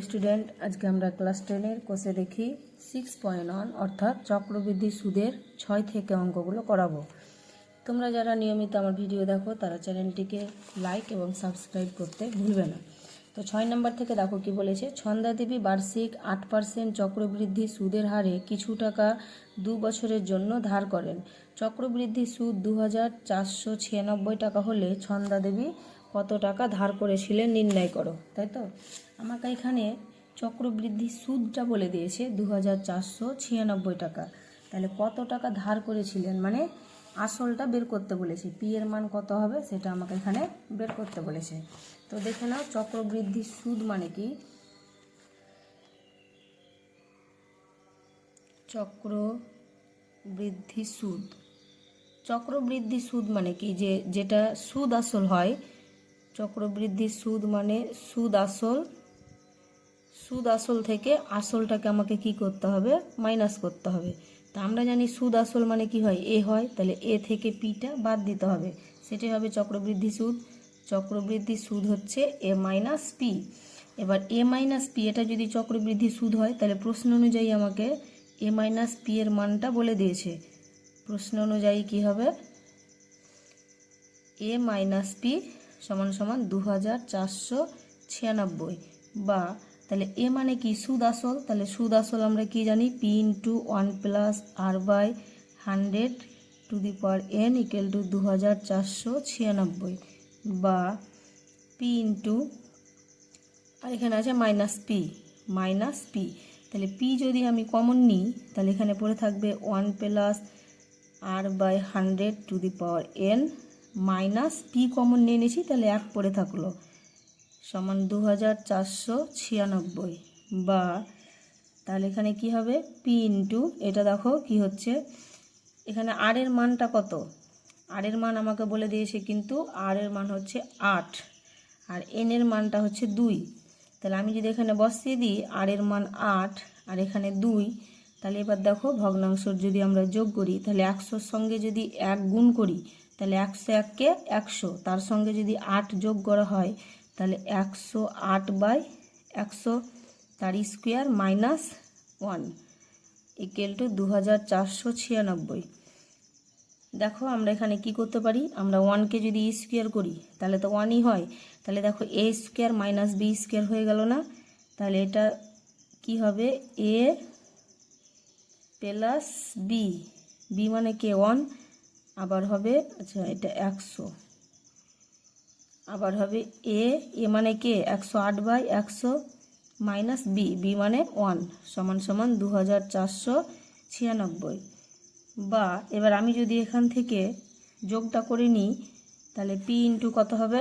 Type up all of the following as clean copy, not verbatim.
Student আজকে আমরা class 10 কোর্সে দেখি 6.1 অর্থাৎ চক্রবৃদ্ধি সুদের 6 থেকে অঙ্কগুলো করাবো। তোমরা যারা নিয়মিত আমার ভিডিও দেখো তারা চ্যানেলটিকে লাইক এবং সাবস্ক্রাইব করতে ভুলবে না। তো 6 নম্বর থেকে দেখো কি বলেছে, ছন্দাদেবী বার্ষিক 8% চক্রবৃদ্ধি সুদের হারে কিছু টাকা 2 বছরের জন্য ধার করেন। চক্রবৃদ্ধি সুদ 2496 টাকা হলে ছন্দাদেবী কত টাকা ধার করেছিলেন নির্ণয় করো। তাই তো আমাকে এখানে চক্রবৃদ্ধি সুদটা বলে দিয়েছে 2496 টাকা। তাহলে কত টাকা ধার করেছিলেন মানে আসলটা বের করতে বলেছে, পি এর মান কত হবে সেটা আমাকে এখানে বের করতে বলেছে। তো দেখে নাও চক্রবৃদ্ধি সুদ মানে কি। চক্রবৃদ্ধি সুদ, চক্রবৃদ্ধি সুদ মানে কি, যেটা সুদ আসল হয়। চক্রবৃদ্ধি সুদ মানে সুদ আসল থেকে আসলটাকে আমাকে কি করতে হবে, মাইনাস করতে হবে। তা আমরা জানি সুদ আসল মানে কি হয়, এ হয়, তাহলে এ থেকে পিটা বাদ দিতে হবে, সেটাই হবে চক্রবৃদ্ধি সুদ। চক্রবৃদ্ধি সুদ হচ্ছে এ মাইনাস পি। এবার এ মাইনাস পি এটা যদি চক্রবৃদ্ধি সুদ হয় তাহলে প্রশ্ন অনুযায়ী আমাকে এ মাইনাস পি এর মানটা বলে দিয়েছে। প্রশ্ন অনুযায়ী কি হবে, এ মাইনাস পি সমান সমান 2496, বা তাহলে এ মানে কি সুদ আসল, তাহলে সুদ আসল আমরা কি জানি, P into 1 plus R by 100 to the power n equal to 2496, বা পি ইন্টু আর এখানে আছে মাইনাস পি। তাহলে পি যদি আমি কমন নিই তাহলে এখানে পড়ে থাকবে 1 plus R by 100 to the power n minus P common নিয়ে নিয়েছি, তাহলে 1 পড়ে থাকলো সমান 2496, বা তাহলে এখানে কি হবে পি ইন্টু এটা দেখো কি হচ্ছে, এখানে আর এর মানটা কত, আর এর মান আমাকে বলে দিয়েছে, কিন্তু আর এর মান হচ্ছে 8 আর এন এর মানটা হচ্ছে 2। তাহলে আমি যদি এখানে বসিয়ে দিই আর এর মান 8 আর এখানে 2, তাহলে এবার দেখো ভগ্নাংশর যদি আমরা যোগ করি তাহলে 100-র সঙ্গে যদি 1 গুণ করি তাহলে 101কে 100, তার সঙ্গে যদি 8 যোগ করা হয় তাহলে 108/100 তার স্কোয়ার মাইনাস 1 ইকুয়াল টু 2496। দেখো আমরা এখানে কি করতে পারি, আমরা 1কে যদি স্কোয়ার করি তাহলে তো 1ই হয়, তাহলে দেখো এ স্কোয়ার মাইনাস বি স্কোয়ার হয়ে গেল না, তাহলে এটা কি হবে এ প্লাস বি, বি মানে কে 1, আবার হবে আচ্ছা এটা 100, আবার হবে এ মানে কে 108/100 মাইনাস বি মানে 1 সমান সমান 2496। বা এবার আমি যদি এখান থেকে যোগটা করে নিই তাহলে পি ইন্টু কত হবে,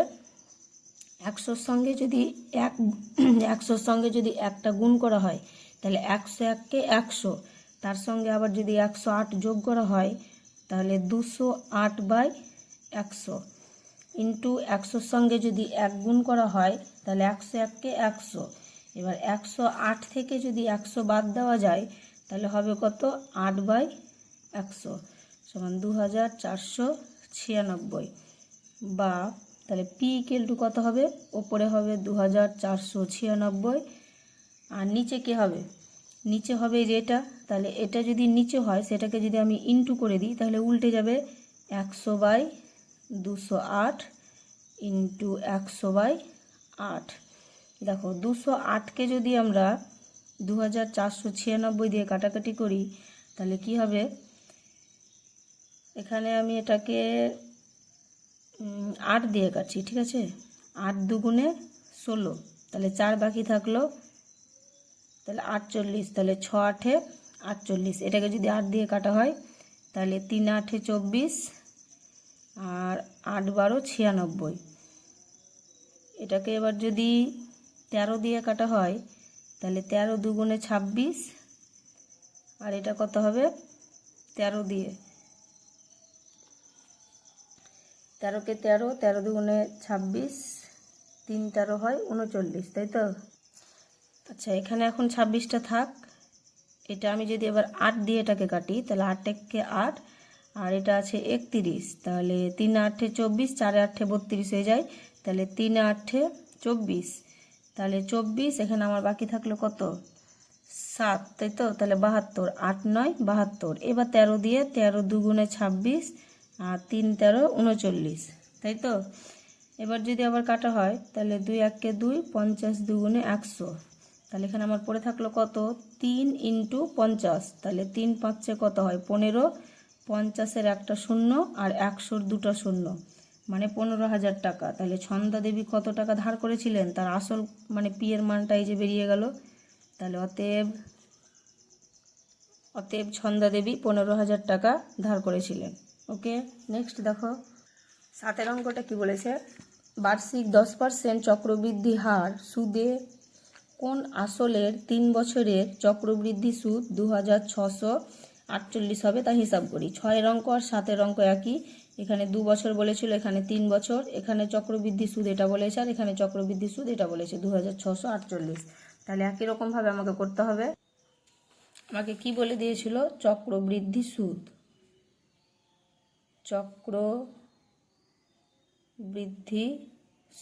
100-র সঙ্গে যদি একটা গুণ করা হয় তাহলে 101কে 100, তার সঙ্গে আবার যদি 108 যোগ করা হয় তাহলে 208/100 ইন্টু 100-র সঙ্গে যদি 1 গুণ করা হয় তাহলে 101কে 100। এবার 108 থেকে যদি 100 বাদ দেওয়া যায় তাহলে হবে কত 8/100 সমান 2496, বা তাহলে পি ইকুয়াল টু কত হবে, ওপরে হবে 2496 আর নিচে কে হবে, নিচে হবে যেটা, তাহলে এটা যদি নিচে হয় সেটাকে যদি আমি ইন্টু করে দিই তাহলে উল্টে যাবে 100/208 ইন্টু 100/8। দেখো 208কে যদি আমরা 2496 দিয়ে কাটাকাটি করি তাহলে কি হবে, এখানে আমি এটাকে 8 দিয়ে কাটছি, ঠিক আছে, 8 দুগুণে 16, তাহলে 4 বাকি থাকলো, তাহলে 48, তাহলে 6 8 48, এটাকে যদি 8 দিয়ে কাটা হয় তাহলে 3 8 24 আর 8 12 96, এটাকে এবার যদি 13 দিয়ে কাটা হয় তাহলে 13 দুগুণে 26, আর এটা কত হবে 13 দিয়ে, 13কে 13, 13 দুগুণে 26, 3 13 হয় 39, তাই তো। আচ্ছা এখানে এখন 26টা থাক, এটা আমি যদি এবার 8 দিয়ে এটাকে কাটি তাহলে 8 1কে 8 আর এটা আছে 31, তাহলে 3 8 24, 4 8 32 হয়ে যায়, তাহলে 3 8 24, তাহলে 24, এখানে আমার বাকি থাকলো কত 7, তাই তো? তাহলে 72, 8 9 72। এবার 13 দিয়ে 13 দুগুণে 26 আর 3 13 39, তাই তো? এবার যদি আবার কাটা হয় তাহলে 2 1 কে 2, 50 দুগুণে 100। তাহলে এখানে আমার পড়ে থাকলো কত 3 × 50। তাহলে 3 5 কত হয় 15, 50-এর একটা শূন্য আর 100-র দুটো শূন্য, মানে 15,000 টাকা। তাহলে ছন্দা দেবী কত টাকা ধার করেছিলেন, তার আসল মানে পি এর মানটা এই যে বেরিয়ে গেল। তাহলে অতএব ছন্দা দেবী 15,000 টাকা ধার করেছিলেন। ওকে, নেক্সট দেখো 7 অঙ্কটা কি বলেছে, বার্ষিক 10% চক্রবৃদ্ধি হার সুদে কোন আসলের 3 বছরের চক্রবৃদ্ধি সুদ 2648 হবে তা হিসাব করি। 6 অঙ্ক আর 7 অঙ্ক একই, এখানে 2 বছর বলেছিল, এখানে 3 বছর, এখানে চক্রবৃদ্ধি সুদ এটা বলেছে আর এখানে চক্রবৃদ্ধি সুদ এটা বলেছে 2648। তাহলে একই রকমভাবে আমাকে করতে হবে। আমাকে কি বলে দিয়েছিল, চক্রবৃদ্ধি সুদ, চক্রবৃদ্ধি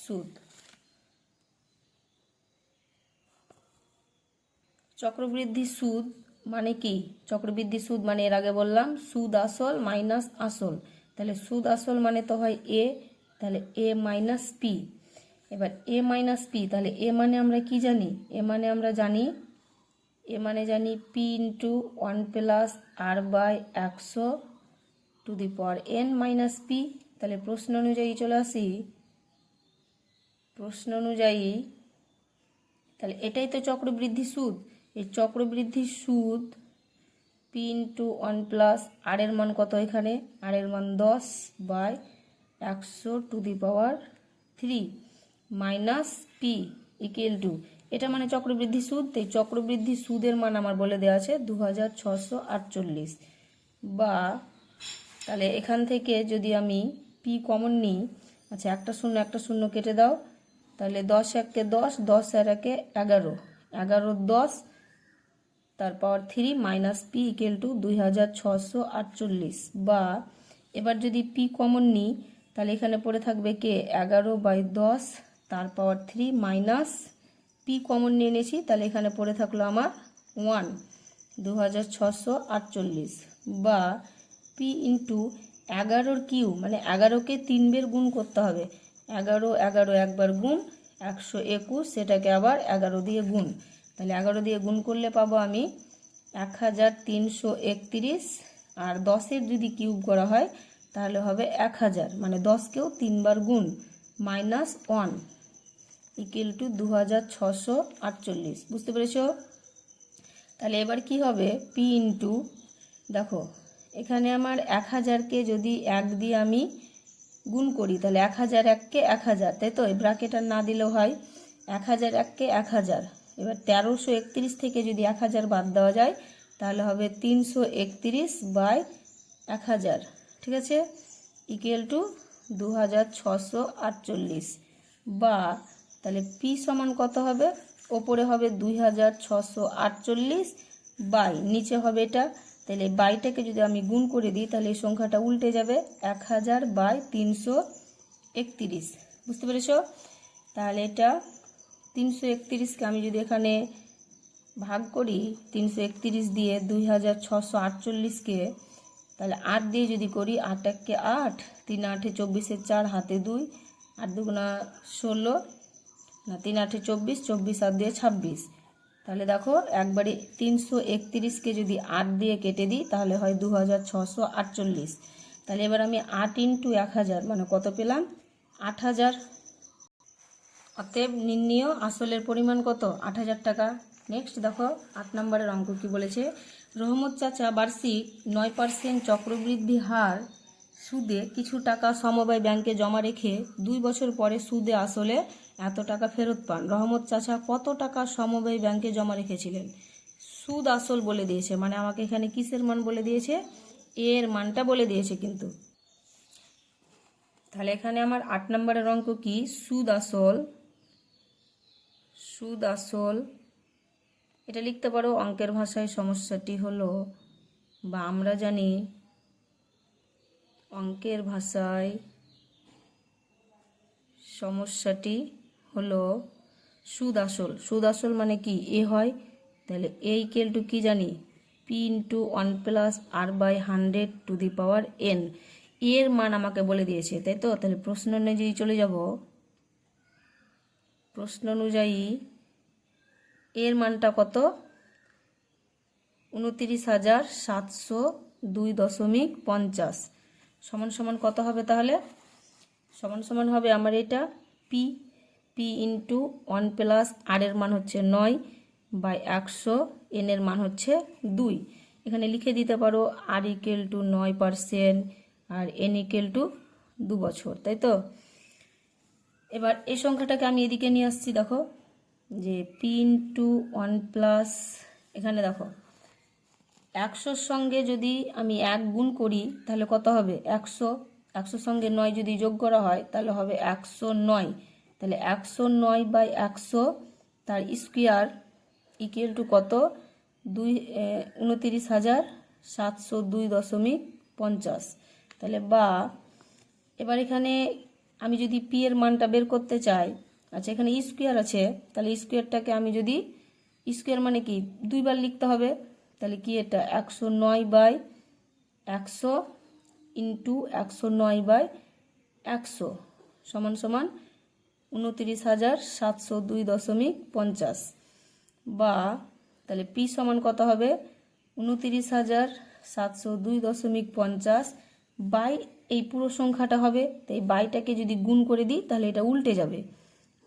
সুদ। চক্রবৃদ্ধি সুদ মানে কি, চক্রবৃদ্ধি সুদ মানে এর আগে বললাম সুদ আসল মাইনাস আসল। তাহলে সুদ আসল মানে তো হয় এ, তাহলে এ মাইনাস পি। এবার এ মাইনাস পি, তাহলে এ মানে আমরা কি জানি, এ মানে আমরা জানি P into 1 plus R by 100 to the power N minus P. তাহলে প্রশ্ন অনুযায়ী চলে আসি, তাহলে এটাই তো চক্রবৃদ্ধি সুদ। এই চক্রবৃদ্ধি সুদ পি ইন্টু 1 প্লাস আর এর মান কত, এখানে আর এর মান 10 by 100 to the power 3 minus P equal to, এটা মানে চক্রবৃদ্ধি সুদ। এই চক্রবৃদ্ধি সুদের মান আমার বলে দেওয়া আছে 2648। বা তাহলে এখান থেকে যদি আমি পি কমন নিই, আচ্ছা একটা শূন্য কেটে দাও, তাহলে 10 1 কে 10, 10 আর 1 11, 11 10 তার পাওয়ার 3 মাইনাস পি ইকুয়াল টু 2648। বা এবার যদি পি কমন নিই, তাহলে এখানে পড়ে থাকবে কে 11/10 তার পাওয়ার 3 মাইনাস পি কমন নিয়ে নিয়েছি, তাহলে এখানে পড়ে থাকলো আমার 1, 2648। বা পি ইন্টু 11-র কিউ, মানে 11-কে 3 বের গুণ করতে হবে, 11 11 একবার গুণ 121, সেটাকে আবার 11 দিয়ে গুণ। তাহলে 11 দিয়ে গুণ করলে পাবো আমি 1331। আর 10-এর যদি কিউব করা হয় তাহলে হবে 1000, মানে 10-কেও 3 বার গুণ, মাইনাস 1 ইকুয়াল টু 2648। বুঝতে পেরেছ? তাহলে এবার কি হবে, পি ইন্টু, দেখো এখানে আমার 1000-কে যদি 1 দিয়ে আমি গুণ করি, তাহলে 1000 1-কে 1000, তাই তো? এই ব্র্যাকেট আর না দিলেও হয়, 1000 1-কে 1000। এবার 1331 থেকে যদি 1000 বাদ দেওয়া যায় তাহলে হবে 331/1000, ঠিক আছে, ইকুয়াল টু 2648। বা তাহলে পি সমান কত হবে, ওপরে হবে 2648 বাই নিচে হবে এটা, তাহলে বাইটাকে যদি আমি গুণ করে দিই তাহলে এই সংখ্যাটা উল্টে যাবে 1000/331। বুঝতে পেরেছ? তাহলে এটা 331-কে আমি যদি এখানে ভাগ করি 331 দিয়ে 2648-কে, তাহলে 8 দিয়ে যদি করি, 8 1-কে 8, 3 8 24, 4 হাতে 2, 8 2 16, না 3 8 24, 24 7 দিয়ে 26। তাহলে দেখো একবারে 331-কে যদি 8 দিয়ে কেটে দিই তাহলে হয় 2648। তাহলে এবার আমি 8 ইন্টু 1000 মানে কত পেলাম, 8000। অতএব নির্ণেয় আসলের পরিমাণ কত, 8000 টাকা। নেক্সট দেখো 8 নম্বরের অঙ্ক কি বলেছে, রহমত চাচা বার্ষিক 9% চক্রবৃদ্ধি হার সুদে কিছু টাকা সমবায় ব্যাংকে জমা রেখে 2 বছর পরে সুদে আসলে এত টাকা ফেরত পান। রহমত চাচা কত টাকা সমবায় ব্যাংকে জমা রেখেছিলেন? সুদ আসল বলে দিয়েছে, মানে আমাকে এখানে কিসের মান বলে দিয়েছে, এর মানটা বলে দিয়েছে কিন্তু। তাহলে এখানে আমার 8 নম্বরের অঙ্ক কি, সুদ আসল, এটা লিখতে পারো অঙ্কের ভাষায়। সমস্যাটি হলো, বা আমরা জানি অঙ্কের ভাষায় সমস্যাটি হলো সুদ আসল মানে কি এ হয়, তাহলে এ ইকুয়াল টু কি জানি পি ইন্টু 1+r/100 এর মান আমাকে বলে দিয়েছে, তাই তো। তাহলে প্রশ্ন অনুযায়ী চলে যাব, প্রশ্ন অনুযায়ী এর মানটা কত, 29,702.50 সমান সমান কত হবে তাহলে, সমান সমান হবে আমার এটা পি, পি ইন্টু 1+r এর মান হচ্ছে 9/100, এন এর মান হচ্ছে 2। এখানে লিখে দিতে পারো আর ইকুয়াল টু 9% আর এন ইকুয়াল টু 2 বছর, তাই তো। এবার এই সংখ্যাটাকে আমি এদিকে নিয়ে আসছি, দেখো যে পি ইন্টু 1+, এখানে দেখো 100-র সঙ্গে যদি আমি 1 গুণ করি তাহলে কত হবে 100, 100-র সঙ্গে 9 যদি যোগ করা হয় তাহলে হবে 109, তাহলে 109/100 তার স্কোয়ার ইকুয়াল টু কত 29,702.50, তাহলে বা এবার এখানে আমি যদি পি এর মানটা বের করতে চাই, আচ্ছা এখানে স্কোয়ার আছে, তাহলে স্কোয়ারটাকে আমি যদি স্কোয়ার মানে কি 2 বার লিখতে হবে, তাহলে কি এটা 109/100 ইন্টু 109/100 সমান সমান 29,702.50, বা তাহলে পি সমান কত হবে 29,702.50 বাই এই পুরো সংখ্যাটা হবে, তো এই বাইটাকে যদি গুণ করে দিই তাহলে এটা উল্টে যাবে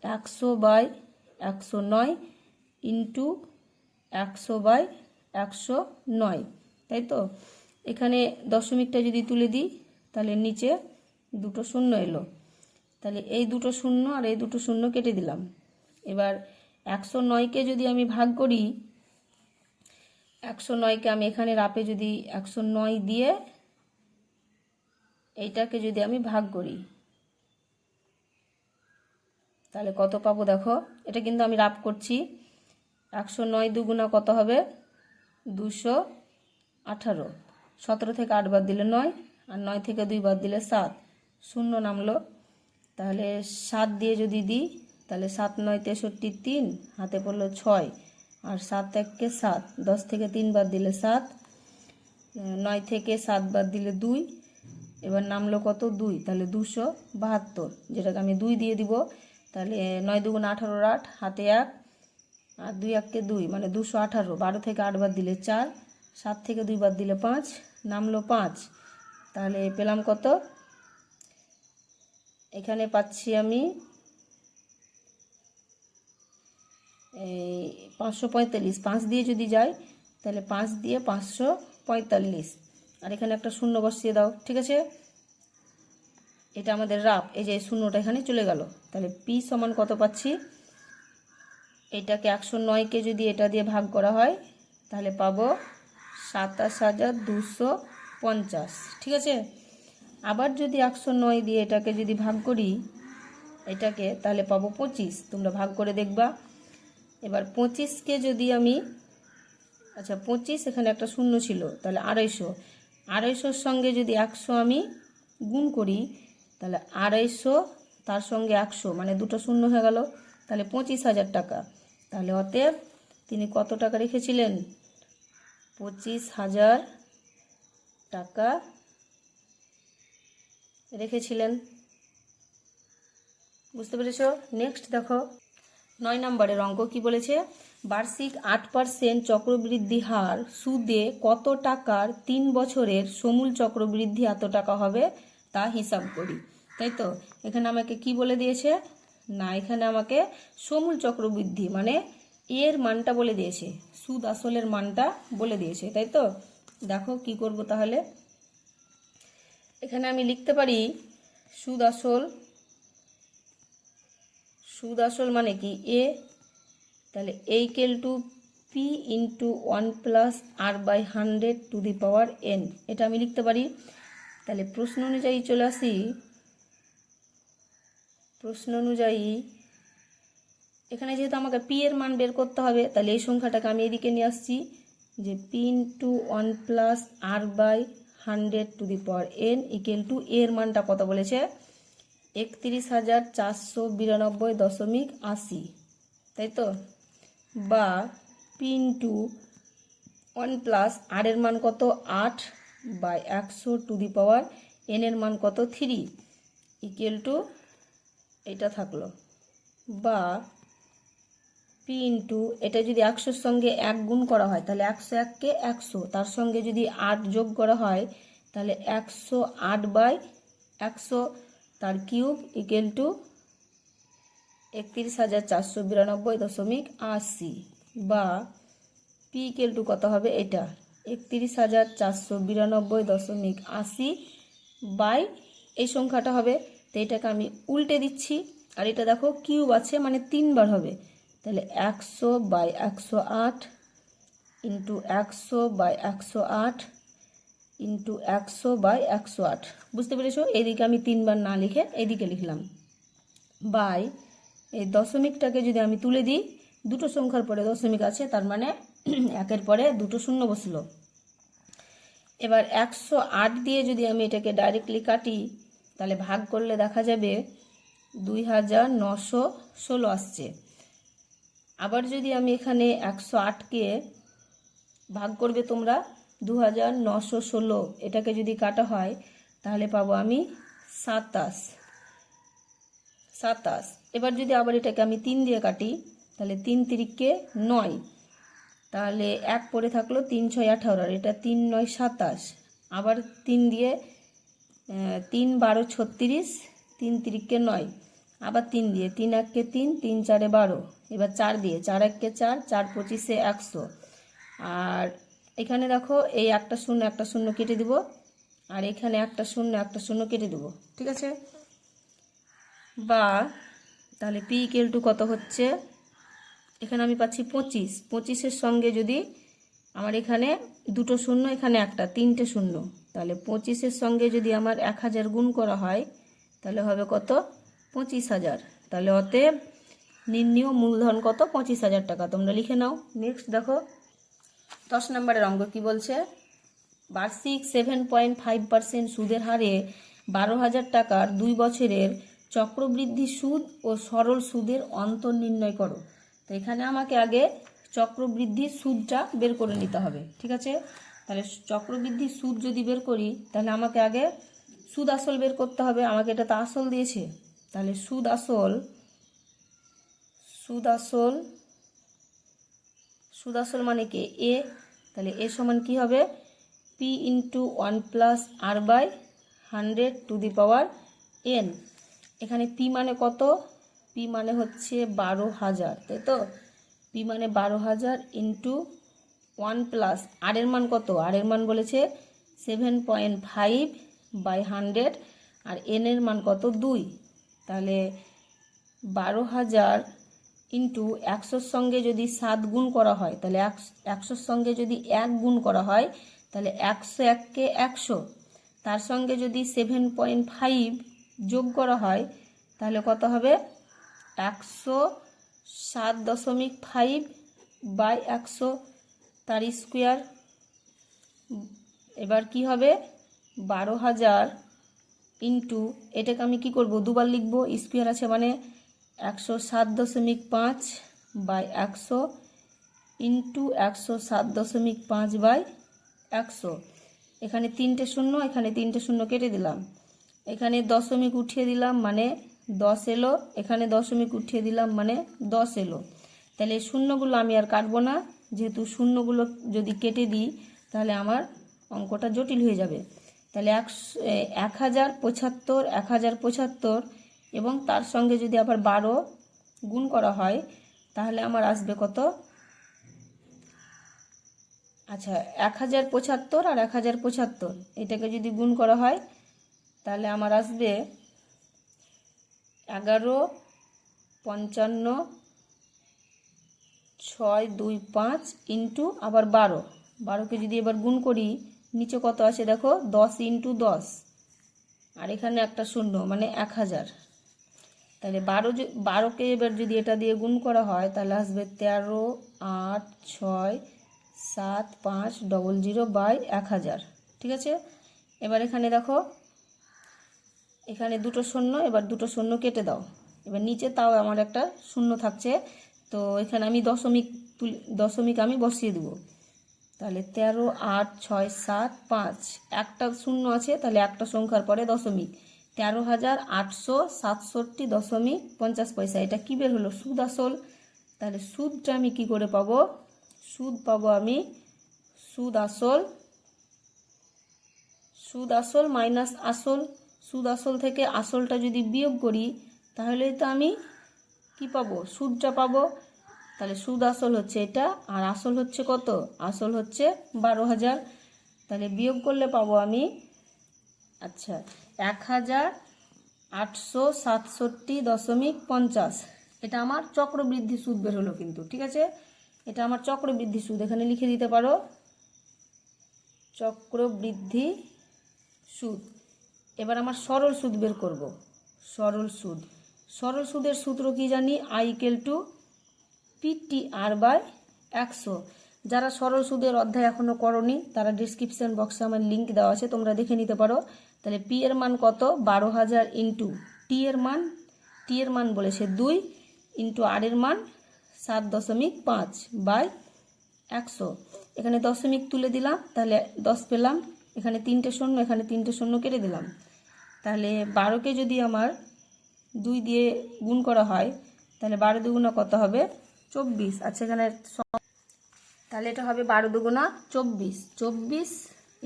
100/109 ইন্টু 100/109, তাই তো। এখানে দশমিকটা যদি তুলে দিই তাহলে নিচে দুটো শূন্য এলো, তাহলে এই দুটো শূন্য আর এই দুটো শূন্য কেটে দিলাম। এবার 109কে যদি আমি ভাগ করি, 109কে আমি এখানে রাপে যদি 109 দিয়ে এইটাকে যদি আমি ভাগ করি তাহলে কত পাবো দেখো, এটা কিন্তু আমি রাপ করছি। 109 দুগুণা কত হবে 218, 17 থেকে 8 বাদ দিলে 9, আর 9 থেকে 2 বাদ দিলে 7, শূন্য নামলো। তাহলে 7 দিয়ে যদি দিই তাহলে 7 9 63, 3 হাতে পড়লো 6, আর 7 1 7, 10 থেকে 3 বাদ দিলে 7, 9 থেকে 7 বাদ দিলে 2, এবার নামলো কত 2, তাহলে 272, যেটাকে আমি 2 দিয়ে দিব, তাহলে 9 দুগুণা 18, 8 হাতে 1 আর 2 1 2 মানে 218, 12 থেকে 8 বাদ দিলে 4, 7 থেকে 2 বাদ দিলে 5, নামলো 5, তাহলে পেলাম কত, এখানে পাচ্ছি আমি 545, 5 দিয়ে যদি যাই তাহলে 5 দিয়ে 545, আর এখানে একটা শূন্য বসিয়ে দাও, ঠিক আছে। এটা আমাদের রাফ, এই যে শূন্যটা এখানে চলে গেল, তাহলে পি সমান কত পাচ্ছি, এটাকে 109কে যদি এটা দিয়ে ভাগ করা হয় তাহলে পাবো 27,250, ঠিক আছে। আবার যদি 109 দিয়ে এটাকে যদি ভাগ করি এটাকে তাহলে পাবো 25, তোমরা ভাগ করে দেখবা। এবার 25কে যদি আমি, আচ্ছা 25 এখানে একটা শূন্য ছিল, তাহলে 250, 250-র সঙ্গে যদি 100 আমি গুণ করি তাহলে 250 তার সঙ্গে 100 মানে দুটো শূন্য হয়ে গেল, তাহলে 25,000 টাকা। তাহলে অতএব তিনি কত টাকা রেখেছিলেন, 25,000 টাকা রেখেছিলেন, বুঝতে পেরেছ। নেক্সট দেখো 9 নম্বরের অঙ্ক কি বলেছে, বার্ষিক 8% চক্রবৃদ্ধি হার সুদে কত টাকার 3 বছরের সমূল চক্রবৃদ্ধি এত টাকা হবে তা হিসাব করি, তাই তো। এখানে আমাকে কি বলে দিয়েছে না, এখানে আমাকে সমূল চক্রবৃদ্ধি মানে এর মানটা বলে দিয়েছে, সুদ আসলের মানটা বলে দিয়েছে, তাই তো। দেখো কি করব তাহলে, এখানে আমি লিখতে পারি সুদ আসল মানে কি এ, তাহলে A equal to P into 1+r/100 এটা আমি লিখতে পারি। তাহলে প্রশ্ন অনুযায়ী চলে আসি, প্রশ্ন অনুযায়ী এখানে যেহেতু আমাকে পি এর মান বের করতে হবে, তাহলে এই সংখ্যাটাকে আমি এদিকে নিয়ে আসছি, যে P into 1+r/100 equal to এর মানটা কত বলেছে 31,492.80, তাই তো, বা পি ইন্টু 1 প্লাস আর এর মান কত 8 by 100 to the power N এর মান কত 3 ইকুয়াল টু এটা থাকলো, বা পি ইন্টু এটা যদি 100-র সঙ্গে 1 গুণ করা হয় তাহলে 101কে 100, তার সঙ্গে যদি 8 যোগ করা হয় তাহলে 108 বাই 100 তার কিউব ইকুয়াল টু 31,492.80, বা পি ইকুয়াল টু কত হবে এটা 31,492.80 বাই এই সংখ্যাটা হবে। তো এটাকে আমি উল্টে দিচ্ছি, আর এটা দেখো কিউব আছে মানে 3 বার হবে, তাহলে 100 by 108 into 100 by 108 into 100 by 108। বুঝতে পেরেছো? এইদিকে আমি 3 বার না লিখে এইদিকে লিখলাম, বাই এই দশমিকটাকে যদি আমি তুলে দিই, দুটো সংখ্যার পরে দশমিক আছে, তার মানে একের পরে দুটো শূন্য বসলো। এবার 108 দিয়ে যদি আমি এটাকে ডাইরেক্টলি কাটি তাহলে ভাগ করলে দেখা যাবে 2916 আসছে। আবার যদি আমি এখানে 108কে ভাগ করবে তোমরা 2916, এটাকে যদি কাটা হয় তাহলে পাবো আমি 27। এবার যদি আবার এটাকে আমি 3 দিয়ে কাটি তাহলে 3 তিরিকে 9, তাহলে 1 পড়ে থাকলো 3 6 18, আর এটা 3 9 27। আবার 3 দিয়ে 3 12 36, 3 তিরিকে 9, আবার 3 দিয়ে 3 1কে 3, 3 4 12, এবার 4 দিয়ে 4 1কে 4, 4 25 100। আর এখানে দেখো এই একটা শূন্য কেটে দিব, আর এখানে একটা শূন্য কেটে দেব, ঠিক আছে। বা তাহলে পি ইকুয়াল টু কত হচ্ছে, এখানে আমি পাচ্ছি 25, 25-এর সঙ্গে যদি আমার এখানে দুটো শূন্য, এখানে একটা, 3টে শূন্য, তাহলে 25-এর সঙ্গে যদি আমার 1000 গুণ করা হয় তাহলে হবে কত 25,000। তাহলে অতএব নির্ণীয় মূলধন কত 25,000 টাকা। তোমরা লিখে নাও। নেক্সট দেখো 10 নম্বরের অঙ্ক কি বলছে, বার্ষিক 7.5% সুদের হারে 12,000 টাকার 2 বছরের চক্রবৃদ্ধি সুদ ও সরল সুদের অন্তর নির্ণয় করো। তো এখানে আমাকে আগে চক্রবৃদ্ধি সুদটা বের করে নিতে হবে, ঠিক আছে। তাহলে চক্রবৃদ্ধি সুদ যদি বের করি তাহলে আমাকে আগে সুদ আসল বের করতে হবে। আমাকে এটা তো আসল দিয়েছে, তাহলে সুদ আসল মানে কি এ, তাহলে এ সমান কি হবে P into 1 plus R by 100 to the power N. এখানে পি মানে কত, পি মানে হচ্ছে 12,000, তাই তো। পি মানে 12,000 ইন্টু 1 প্লাস আর এর মান কত, আর এর মান বলেছে 7.5 বাই 100, আর এন এর মান কত 2। তাহলে 12,000 ইন্টু 100-র সঙ্গে যদি 7 গুণ করা হয় তাহলে 100-র সঙ্গে যদি 1 গুণ করা হয় তাহলে 101কে 100, তার সঙ্গে যদি 7.5 যোগ করা হয় তাহলে কত হবে 107.5 বাই 100 তার স্কোয়ার। এবার কি হবে 12,000 ইন্টু, এটাকে আমি কি করব দুবার লিখব, স্কোয়ার আছে মানে 107.5 বাই 100 ইন্টু 107.5 বাই 100। এখানে 3টে শূন্য, এখানে 3টে শূন্য কেটে দিলাম, এখানে দশমিক উঠিয়ে দিলাম মানে 10 এলো, এখানে দশমিক উঠিয়ে দিলাম মানে 10 এলো। তাহলে এই শূন্যগুলো আমি আর কাটবো না, যেহেতু শূন্যগুলো যদি কেটে দিই তাহলে আমার অঙ্কটা জটিল হয়ে যাবে। তাহলে 1075 এবং তার সঙ্গে যদি আবার 12 গুণ করা হয় তাহলে আমার আসবে কত, আচ্ছা 1075 আর 1075 এটাকে যদি গুণ করা হয় তাহলে আমার আসবে 11 55 625 ইন্টু আবার 12কে যদি এবার গুণ করি নিচে কত আসে দেখো 10 ইন্টু 10, আর এখানে একটা শূন্য মানে 1000। তাহলে 12কে এবার যদি এটা দিয়ে গুণ করা হয় তাহলে আসবে 13 8 6 7 5 00 বাই 1000, ঠিক আছে। এবার এখানে দেখো এখানে দুটো শূন্য, এবার দুটো শূন্য কেটে দাও, এবার নিচে তাও আমার একটা শূন্য থাকছে, তো এখানে আমি দশমিক আমি বসিয়ে দেবো। তাহলে 13, 8, 6, 7, 5, একটা শূন্য আছে, তাহলে একটা সংখ্যার পরে দশমিক, 13,867.50 এটা কি বের হলো? সুদ আসল। তাহলে সুদটা আমি কি করে পাবো? সুদ পাবো আমি সুদ আসল মাইনাস আসল। সুদ আসল থেকে আসলটা যদি বিয়োগ করি তাহলে তো আমি কি পাবো? সুদটা পাবো। তাহলে সুদ আসল হচ্ছে এটা, আর আসল হচ্ছে কত? আসল হচ্ছে 12,000। তাহলে বিয়োগ করলে পাবো আমি 1,867.50। এটা আমার চক্রবৃদ্ধি সুদ বের হলো কিন্তু, ঠিক আছে? এটা আমার চক্রবৃদ্ধি সুদ, এখানে লিখে দিতে পারো চক্রবৃদ্ধি সুদ। এবার আমার সরল সুদ বের করব। সরল সুদের সূত্র কি জানি? I/PTR/100। যারা সরল সুদের অধ্যায় এখনো করনি তারা ডিসক্রিপশন বক্সে আমার লিংক দেওয়া আছে, তোমরা দেখে নিতে পারো। তাহলে পি এর মান কত? 12,000 ইন্টু টি এর মান বলেছে 2 ইন্টু আর এর মান 7.5/100। এখানে দশমিক তুলে দিলাম, তাহলে 10 পেলাম। এখানে 3টে শূন্য, এখানে 3টে শূন্য কেটে দিলাম। তাহলে 12কে যদি আমার 2 দিয়ে গুণ করা হয় তাহলে 12 দুগুণা কত হবে? 24। আচ্ছা, এখানে তাহলে এটা হবে 12 দুগুণা 24, 24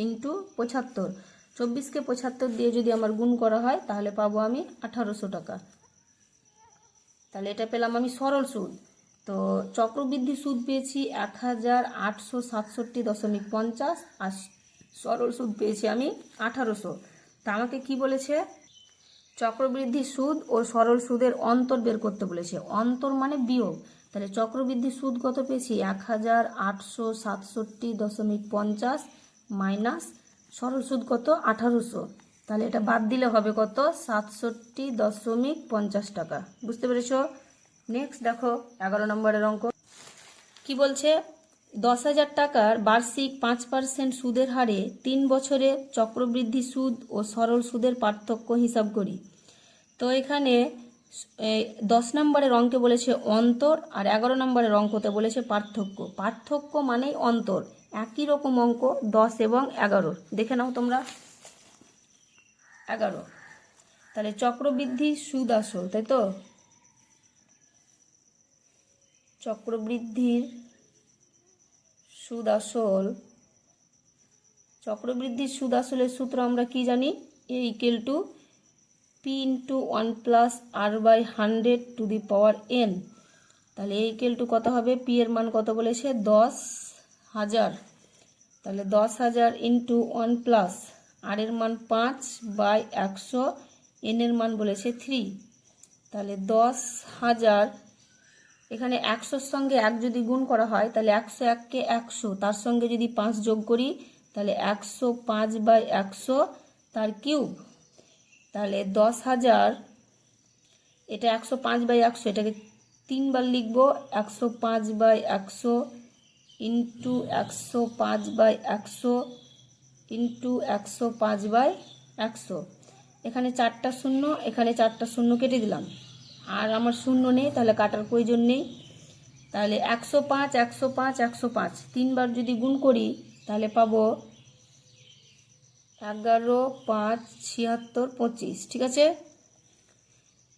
ইন্টু 75। 24কে 75 দিয়ে যদি আমার গুণ করা হয় তাহলে পাবো আমি 1800 টাকা। তাহলে এটা পেলাম আমি সরল সুদ। তো চক্রবৃদ্ধি সুদ পেয়েছি 1,867.50, আর সরল সুদ পেয়েছি আমি 1800। তা আমাকে কি বলেছে? চক্রবৃদ্ধি সুদ ও সরল সুদের অন্তর বের করতে বলেছে। অন্তর মানে বিয়োগ। তাহলে চক্রবৃদ্ধি সুদ কত পেয়েছি? 1,867.50 মাইনাস সরল সুদ কত? 1800। তাহলে এটা বাদ দিলে হবে কত? 67.50 টাকা। বুঝতে পেরেছো? নেক্সট দেখো 11 নম্বরের অঙ্ক কি বলছে? 10,000 টাকার বার্ষিক 5% সুদের হারে 3 বছরে চক্রবৃদ্ধি সুদ ও সরল সুদের পার্থক্য হিসাব করি। তো এখানে 10 নম্বরের অঙ্কে বলেছে অন্তর, আর 11 নম্বরের অঙ্কতে বলেছে পার্থক্য। পার্থক্য মানেই অন্তর। একই রকম অঙ্ক 10 এবং 11। দেখে নাও তোমরা। 11, তাহলে চক্রবৃদ্ধি সুদ আসল, তাই তো? চক্রবৃদ্ধির সুদ আসলের সূত্র আমরা কি জানি? A = P × 1 + R/100⁴ n। তাহলে A = কত হবে? P এর মান কত বলেছে? 10,000। তাহলে 10,000 ইন্টু 1 প্লাস আর এর মান 5/100, n এর মান বলেছে 3। তাহলে 10,000, এখানে 100-র সঙ্গে 1 যদি গুণ করা হয় তাহলে 101কে 100, তার সঙ্গে যদি 5 যোগ করি তাহলে 105/100 তার কিউব। তাহলে 10,000, এটা 105/100, এটাকে 3 বার লিখব। 105/100 ইন্টু 105/100 ইন্টু 105/100। এখানে 4টা শূন্য, এখানে 4টা শূন্য কেটে দিলাম। আর আমার শূন্য নেই, তাহলে কাটার প্রয়োজন নেই। তাহলে 105, 105, 105 3বার যদি গুণ করি তাহলে পাবো 11, 5, 76, 25। ঠিক আছে?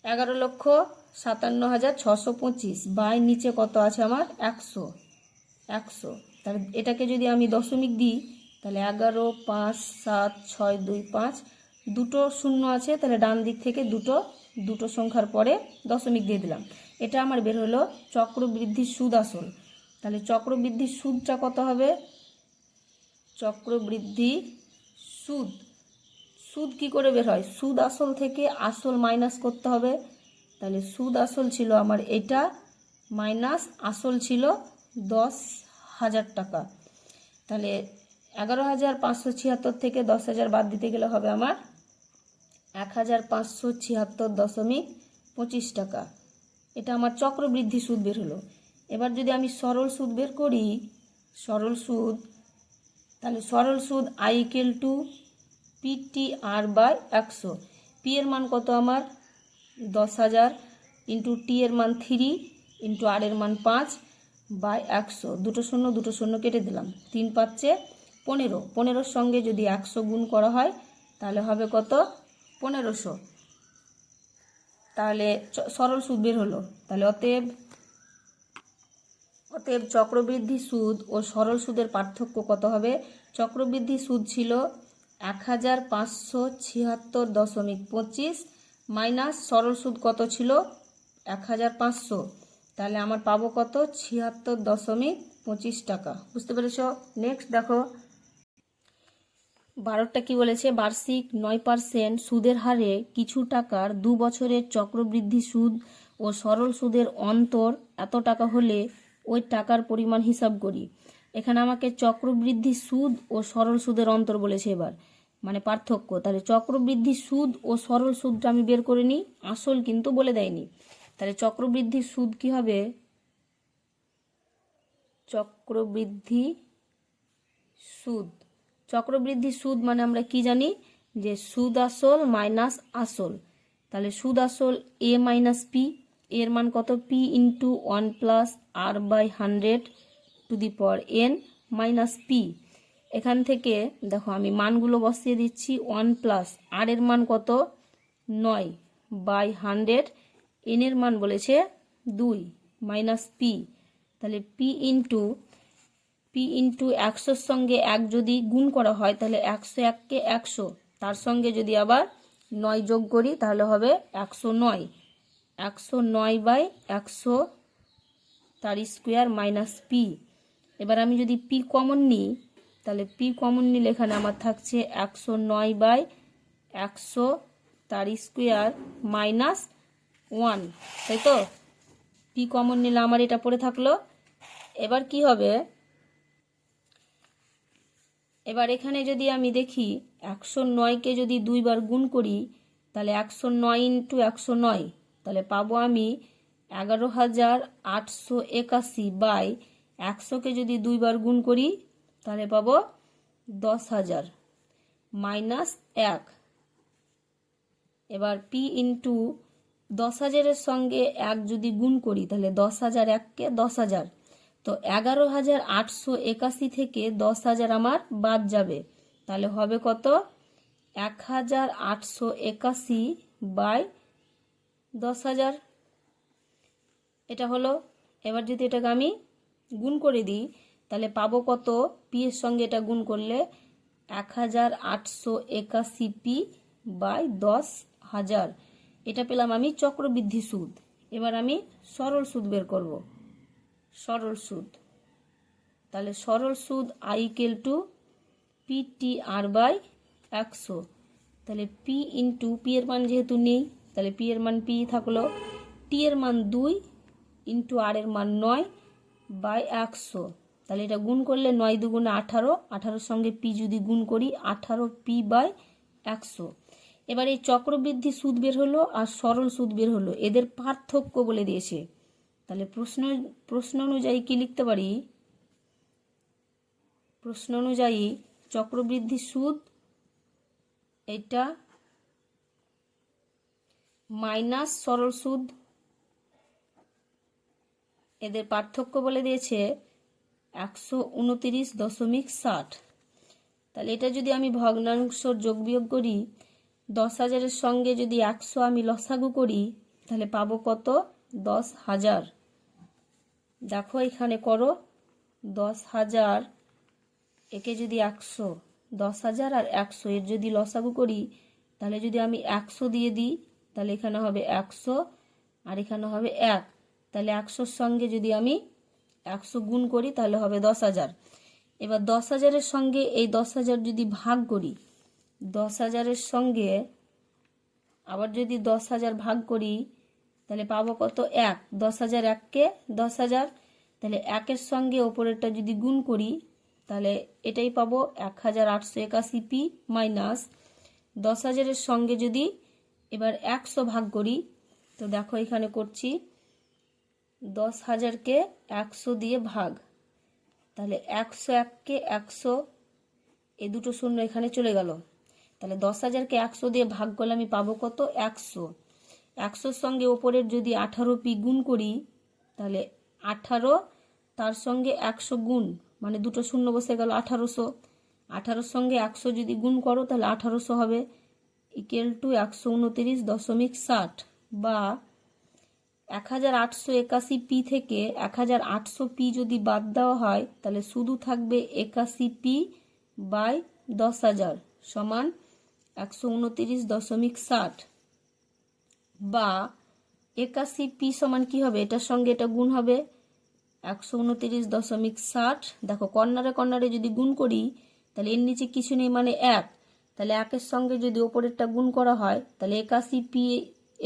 11,57,625 বাই নিচে কত আছে আমার? 100। তাহলে এটাকে যদি আমি দশমিক দিই তাহলে 11, 5, 7, 6, 2, 5, দুটো শূন্য আছে, তাহলে ডান দিক থেকে দুটো সংখ্যার পরে দশমিক দিয়ে দিলাম। এটা আমার বের হলো চক্রবৃদ্ধি সুদ আসল। তাহলে চক্রবৃদ্ধি সুদটা কত হবে? চক্রবৃদ্ধি সুদ কি করে বের হয়? সুদ আসল থেকে আসল মাইনাস করতে হবে। তাহলে সুদ আসল ছিল আমার এটা, মাইনাস আসল ছিল 10,000 টাকা। তাহলে 11,576 থেকে 10,000 বাদ দিতে গেলে হবে আমার 1,576.25 টাকা। এটা আমার চক্রবৃদ্ধি সুদ বের হলো। এবার যদি আমি সরল সুদ বের করি, তাহলে সরল সুদ I = PTR/100। P এর মান কত আমার? 10,000 ইন্টু টি এর মান 3 ইন্টু আর এর মান 5 বাই 100, দুটো শূন্য কেটে দিলাম, 3 পাচ্ছে 15, 15-র সঙ্গে যদি 100 গুণ করা হয় তাহলে হবে কত? 1500। তাহলে সরল সুদ বের হলো। তাহলে অতএব চক্রবৃদ্ধি সুদ ও সরল সুদের পার্থক্য কত হবে? চক্রবৃদ্ধি সুদ ছিল 1576.25 মাইনাস সরল সুদ কত ছিল? 1500। তাহলে আমার পাবো কত? 76.25 টাকা। বুঝতে পেরেছ? নেক্সট দেখো 12টা কি বলেছে? বার্ষিক 9% সুদের হারে কিছু টাকার 2 বছরের চক্রবৃদ্ধি সুদ ও সরল সুদের অন্তর এত টাকা হলে ওই টাকার পরিমাণ হিসাব করি। এখানে আমাকে চক্রবৃদ্ধি সুদ ও সরল সুদের অন্তর বলেছে, এবার মানে পার্থক্য। তাহলে চক্রবৃদ্ধি সুদ ও সরল সুদটা আমি বের করে নিই, আসল কিন্তু বলে দেয়নি। তাহলে চক্রবৃদ্ধি সুদ কি হবে? চক্রবৃদ্ধি সুদ মানে আমরা কি জানি? যে সুদ আসল মাইনাস আসল। তাহলে সুদ আসল a মাইনাস পি, এর মান কত? p into 1 plus r by 100 to the power n minus P. এখান থেকে দেখো আমি মানগুলো বসিয়ে দিচ্ছি। 1 প্লাস r এর মান কত? 9 বাই 100, n এর মান বলেছে 2 মাইনাস পি। তাহলে p ইন্টু 100-র সঙ্গে 1 যদি গুণ করা হয় তাহলে 101কে 100, তার সঙ্গে যদি আবার 9 যোগ করি তাহলে হবে 109। 109 বাই 100 তার স্কোয়ার মাইনাস পি। এবার আমি যদি পি কমন নিই তাহলে পি কমন নিলে এখানে আমার থাকছে 109 বাই 100 তার স্কোয়ার মাইনাস 1, তাই তো? পি কমন নিলে আমার এটা পড়ে থাকলো। এবার কি হবে? এবার এখানে যদি আমি দেখি 109কে যদি 2 বার গুণ করি তাহলে 109 ইন্টু 109, তাহলে পাবো আমি 11,881 বাই 100কে যদি 2 বার গুণ করি তাহলে পাবো 10,000 মাইনাস 1। এবার পি ইন্টু 10,000-এর সঙ্গে 1 যদি গুণ করি তাহলে 10,000 1কে 10,000, তো 11,881 থেকে 10,000 আমার বাদ যাবে। তাহলে হবে কত? 1,881 বাই 10,000, এটা হলো। এবার যদি এটাকে আমি গুণ করে দিই তাহলে পাবো কত? পি এর সঙ্গে এটা গুণ করলে 1,881 পি বাই 10,000, এটা পেলাম আমি চক্রবৃদ্ধি সুদ। এবার আমি সরল সুদ বের করব। সরল সুদ, তাহলে সরল সুদ I equal to P T R by 100। তাহলে পি ইন্টু পি এর মান যেহেতু নেই তাহলে পি এর মান পি থাকলো, টি এর মান 2 ইন্টু আর এর মান 9 বাই 100। তাহলে এটা গুণ করলে 9 দুগুণে 18, 18-র সঙ্গে পি যদি গুণ করি 18 পি বাই 100। এবার এই চক্রবৃদ্ধি সুদ বের হলো আর সরল সুদ বের হলো, এদের পার্থক্য বলে দিয়েছে। তাহলে প্রশ্ন অনুযায়ী কি লিখতে পারি? প্রশ্ন অনুযায়ী চক্রবৃদ্ধি সুদ এটা মাইনাস সরল সুদ, এদের পার্থক্য বলে দিয়েছে 129.60। তাহলে এটা যদি আমি ভগ্নাংশর যোগ বিয়োগ করি, 10,000-এর সঙ্গে যদি 100 আমি লসাগু করি তাহলে পাবো কত? 10,000। দেখো এখানে করো 10,000, একে যদি 100, 10,000 আর 100 এর যদি লসাগু করি তাহলে যদি আমি 100 দিয়ে দিই তাহলে এখানে হবে 100 আর এখানে হবে 1, তাহলে 100-র সঙ্গে যদি আমি 100 গুণ করি তাহলে হবে 10,000। এবার 10,000-এর সঙ্গে এই 10,000 যদি ভাগ করি, 10,000-এর সঙ্গে আবার যদি 10,000 ভাগ করি তাহলে পাবো কত? 1। 10,000 1কে 10,000, তাহলে 1-এর সঙ্গে ওপরেরটা যদি গুণ করি তাহলে এটাই পাবো 1,881 পি মাইনাস 10,000-এর সঙ্গে যদি এবার 100 ভাগ করি, তো দেখো এখানে করছি 10,000-কে 100 দিয়ে ভাগ, তাহলে 101কে 100, এই দুটো শূন্য এখানে চলে গেল। তাহলে 10,000-কে 100 দিয়ে ভাগ করলে আমি পাবো কত? 100। 100-র সঙ্গে ওপরের যদি 18 পি গুণ করি তাহলে 18 তার সঙ্গে 100 গুণ, মানে দুটো শূন্য বসে গেল 1800। 18 সঙ্গে 100 যদি গুণ করো তাহলে 1800 হবে, ইকুয়াল টু 129.60, বা 1881 পি থেকে 1800 পি যদি বাদ দেওয়া হয় তাহলে শুধু থাকবে 81 পি বাই 10,000 সমান 129.60, বা 81 পি সমান কি হবে, এটার সঙ্গে এটা গুণ হবে 129.60। দেখো কর্নারে কর্নারে যদি গুণ করি তাহলে এর নিচে কিছু নেই মানে 1, তাহলে 1-এর সঙ্গে যদি ওপরেরটা গুণ করা হয় তাহলে 81 পি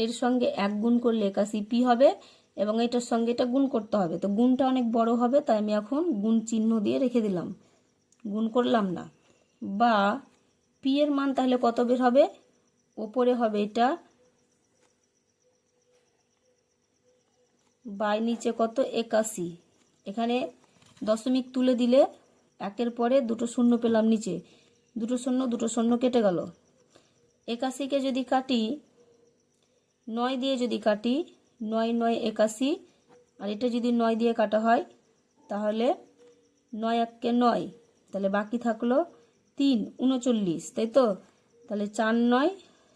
এর সঙ্গে 1 গুণ করলে 81 পি হবে, এবং এটার সঙ্গে এটা গুণ করতে হবে, তো গুণটা অনেক বড় হবে, তাই আমি এখন গুণ চিহ্ন দিয়ে রেখে দিলাম, গুণ করলাম না। বা পি এর মান তাহলে কত বের হবে, ওপরে হবে এটা বাই নিচে কত 81, এখানে দশমিক তুলে দিলে একের পরে দুটো শূন্য পেলাম, নিচে দুটো শূন্য কেটে গেল। 81কে যদি কাটি 9 দিয়ে, যদি কাটি 9 9 81, আর এটা যদি 9 দিয়ে কাটা হয় তাহলে 9 1 9, তাহলে বাকি থাকলো 3 39, তাই তো, তাহলে 4 9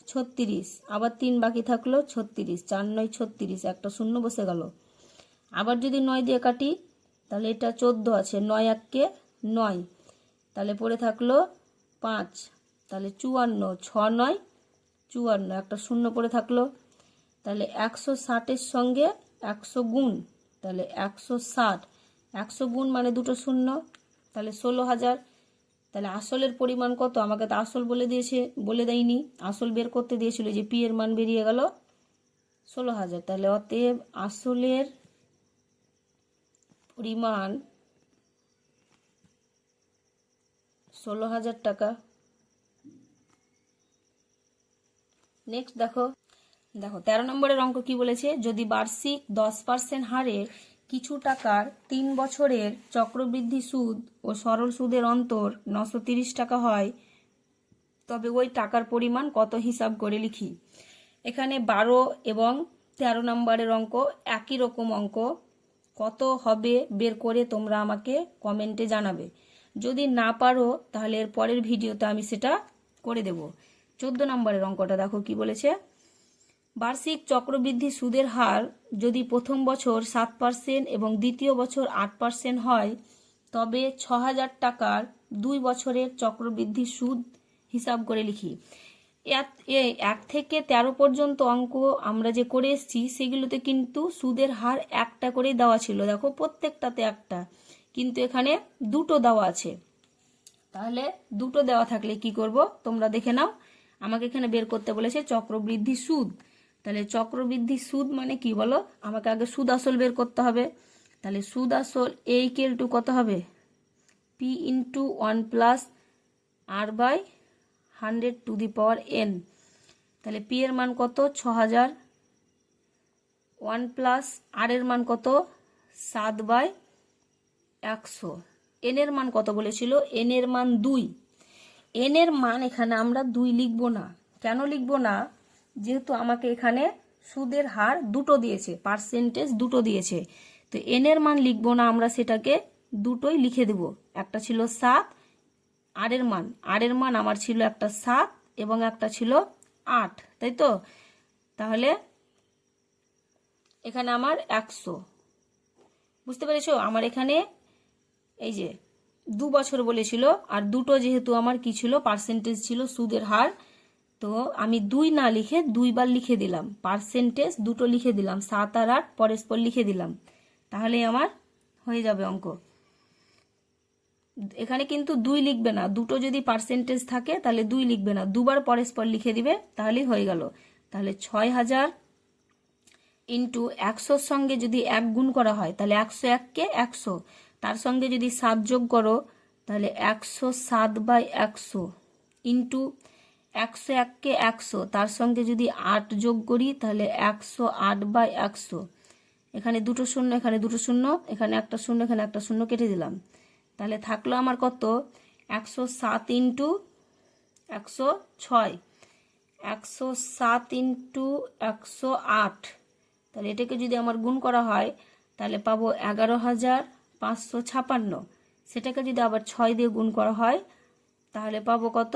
36, আবার 3 বাকি থাকলো 36, 4 9 36, একটা শূন্য বসে গেল। আবার যদি 9 দিয়ে কাটি তাহলে এটা 14 আছে, 9 1 9, তাহলে পড়ে থাকলো 5, তাহলে 54, 6 9 54, একটা শূন্য পড়ে থাকলো। তাহলে 160-এর সঙ্গে 100 গুণ, তাহলে 160 গুণ মানে দুটো শূন্য, তাহলে 16,000। তাহলে আসলের পরিমাণ কত, আমাকে তো আসল বলে দেয়নি, আসল বের করতে দিয়েছিল, যে পি এর মান বেরিয়ে গেল 16,000। তাহলে অতএব আসলের পরিমাণ 16,000 টাকা। নেক্সট দেখো 13 নম্বরের অঙ্ক কি বলেছে, যদি বার্ষিক 10% হারে কিছু টাকার 3 বছরের চক্রবৃদ্ধি সুদ ও সরল সুদের অন্তর 930 টাকা হয়, তবে ওই টাকার পরিমাণ কত হিসাব করে লিখি। এখানে 12 এবং 13 নম্বরের অঙ্ক একই রকম অঙ্ক, কত হবে বের করে তোমরা আমাকে কমেন্টে জানাবে, যদি না পারো তাহলে এর পরের ভিডিওতে আমি সেটা করে দেব। 14 নম্বরের অঙ্কটা দেখো কি বলেছে, বার্ষিক চক্রবৃদ্ধি সুদের হার যদি প্রথম বছর 7% এবং দ্বিতীয় বছর 8% হয়, তবে 6,000 টাকার 2 বছরের চক্রবৃদ্ধি সুদ হিসাব করে লিখি। 1 থেকে 13 পর্যন্ত অঙ্ক আমরা যে করে এসেছি সেগুলোতে কিন্তু সুদের হার একটা করেই দেওয়া ছিল, দেখো প্রত্যেকটাতে একটা, কিন্তু এখানে দুটো দেওয়া আছে। তাহলে দুটো দেওয়া থাকলে কি করব তোমরা দেখে নাও, আমাকে এখানে বের করতে বলেছে চক্রবৃদ্ধি সুদ। তাহলে চক্রবৃদ্ধি সুদ মানে কি বলো, আমাকে আগে সুদ আসল বের করতে হবে। তাহলে সুদ আসল ইকুয়াল টু কত হবে, P into 1 plus R by 100 to the power n। তাহলে পি এর মান কত 6,000, 1 প্লাস আর এর মান কত 7/100, n এর মান কত বলেছিল, n এর মান 2। n এর মান এখানে আমরা 2 লিখব না, কেন লিখব না, যেহেতু আমাকে এখানে সুদের হার দুটো দিয়েছে, পার্সেন্টেজ দুটো দিয়েছে, তো n এর মান লিখব না, আমরা সেটাকে দুটোই লিখে দেব। একটা ছিল 7, আর এর মান আমার ছিল একটা 7 এবং একটা ছিল 8, তাই তো, তাহলে এখানে আমার 100, বুঝতে পেরেছো, আমার এখানে এই যে 2 বছর বলেছিল, আর দুটো যেহেতু আমার কি ছিল পার্সেন্টেজ ছিল সুদের হার, তো আমি 2 না লিখে 2 বার লিখে দিলাম, পার্সেন্টেজ দুটো লিখে দিলাম, 7 আর 8 পরস্পর লিখে দিলাম, তাহলে আমার হয়ে যাবে অঙ্ক। এখানে কিন্তু 2 লিখবে না, দুটো যদি পার্সেন্টেজ থাকে তাহলে 2 লিখবে না, দুবার পরস্পর লিখে দিবে, তাহলেই হয়ে গেল। তাহলে 6,000 ইন্টু 100-র সঙ্গে যদি 1 গুণ করা হয় তাহলে 101-কে 100, তার সঙ্গে যদি 7 যোগ করো তাহলে 107/100 ইন্টু 101-কে 100, তার সঙ্গে যদি 8 যোগ করি তাহলে 108/100, এখানে দুটো শূন্য, এখানে দুটো শূন্য, এখানে একটা শূন্য, এখানে একটা শূন্য কেটে দিলাম, তাহলে থাকলো আমার কত 107 ইন্টু 106, 107 ইন্টু 108, তাহলে এটাকে যদি আমার গুণ করা হয় তাহলে পাবো 11,556। সেটাকে যদি আবার 6 দিয়ে গুণ করা হয় তাহলে পাবো কত?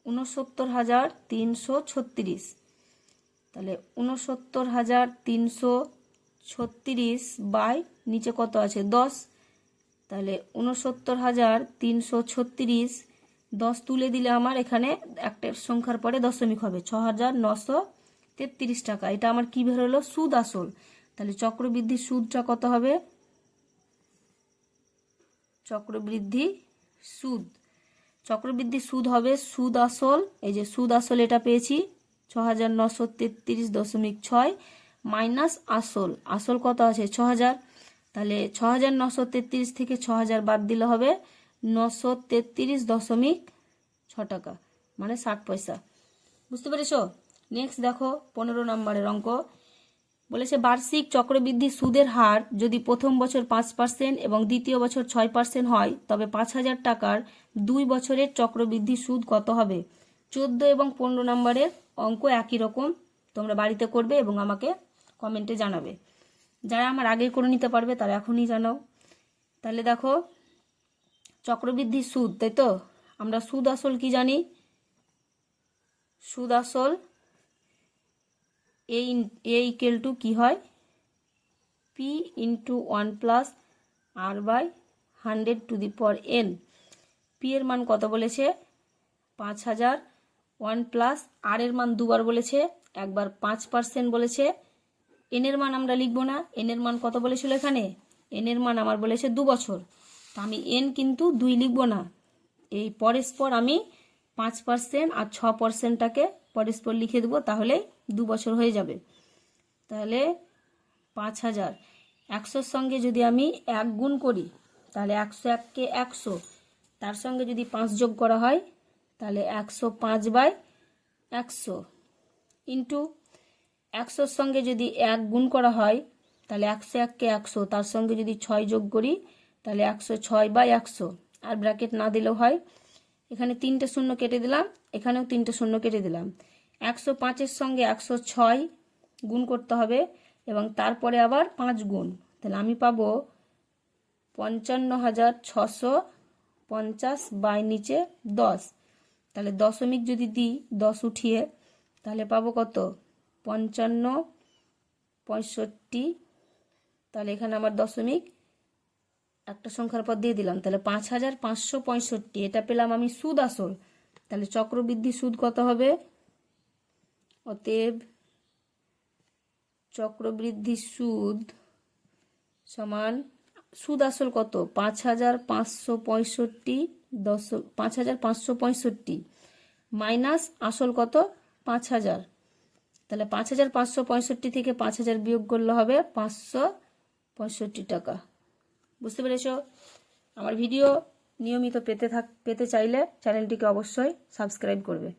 69,336। তাহলে 69,336 বাই নিচে কত আছে 10। তাহলে 69,336 10 তুলে দিলে আমার এখানে একটা সংখ্যার পরে দশমিক হবে 6,933 টাকা। এটা আমার কি বেরোলো? সুদ আসল। তাহলে চক্রবৃদ্ধি সুদটা কত হবে? চক্রবৃদ্ধি সুদ হবে সুদ আসল, এই যে সুদ আসল এটা পেয়েছি 6,933.6 মাইনাস আসল কত আছে 6,000। তাহলে 6,933 থেকে 6,000 বাদ দিলে হবে 933.6 টাকা, মানে 60 পয়সা। বুঝতে পেরেছো? নেক্সট দেখো 15 নম্বরের অঙ্ক বলেছে বার্ষিক চক্রবৃদ্ধি সুদের হার যদি প্রথম বছর 5% এবং দ্বিতীয় বছর 6% হয় তবে 5,000 টাকার 2 বছরের চক্রবৃদ্ধি সুদ কত হবে? 14 এবং 15 নম্বরের অঙ্ক একই রকম, তোমরা বাড়িতে করবে এবং আমাকে কমেন্টে জানাবে। যারা আমার আগে করে নিতে পারবে তারা এখনই জানাও। তাহলে দেখো চক্রবৃদ্ধি সুদ, তাই তো আমরা সুদ আসল কি জানি? সুদ আসল এ ইকুয়াল টু কি হয়? P into 1 plus R by 100 to the power n। P এর মান কত বলেছে? 5,000। 1 প্লাস আর এর মান দুবার বলেছে, একবার 5% বলেছে। এন এর মান আমরা লিখবো না, এন এর মান কত বলেছিল এখানে? এন এর মান আমার বলেছে 2 বছর, তো আমি এন কিন্তু 2 লিখবো না, এই পরস্পর আমি 5% আর 6%টাকে পরস্পর লিখে দেবো, তাহলে 2 বছর হয়ে যাবে। তাহলে 5,000 100-র সঙ্গে যদি আমি 1 গুণ করি তাহলে 101কে 100, তার সঙ্গে যদি 5 যোগ করা হয় তাহলে 105/100 ইন্টু 100-র সঙ্গে যদি 1 গুণ করা হয় তাহলে 101কে 100, তার সঙ্গে যদি 6 যোগ করি তাহলে 106/100, আর ব্র্যাকেট না দিলেও হয়। এখানে 3টে শূন্য কেটে দিলাম, এখানেও 3টে শূন্য কেটে দিলাম। 105-এর সঙ্গে 106 গুণ করতে হবে এবং তারপরে আবার 5 গুণ, তাহলে আমি পাবো 55,650 বাই নিচে 10। তাহলে দশমিক যদি দিই 10 উঠিয়ে তাহলে পাবো কত? 55, 65। তাহলে এখানে আমার দশমিক একটা সংখ্যার পর দিয়ে দিলাম, তাহলে 5,565 এটা পেলাম আমি সুদ আসল। তাহলে চক্রবৃদ্ধি সুদ কত হবে? অতএব চক্রবৃদ্ধি সুদ সমান সুদ আসল কত? 5,565 মাইনাস আসল কত? 5,000। তাহলে 5,565 থেকে 5,000 বিয়োগ করলে হবে 565 টাকা। বুঝতে পেরেছ? আমার ভিডিও নিয়মিত পেতে চাইলে চ্যানেলটিকে অবশ্যই সাবস্ক্রাইব করবে।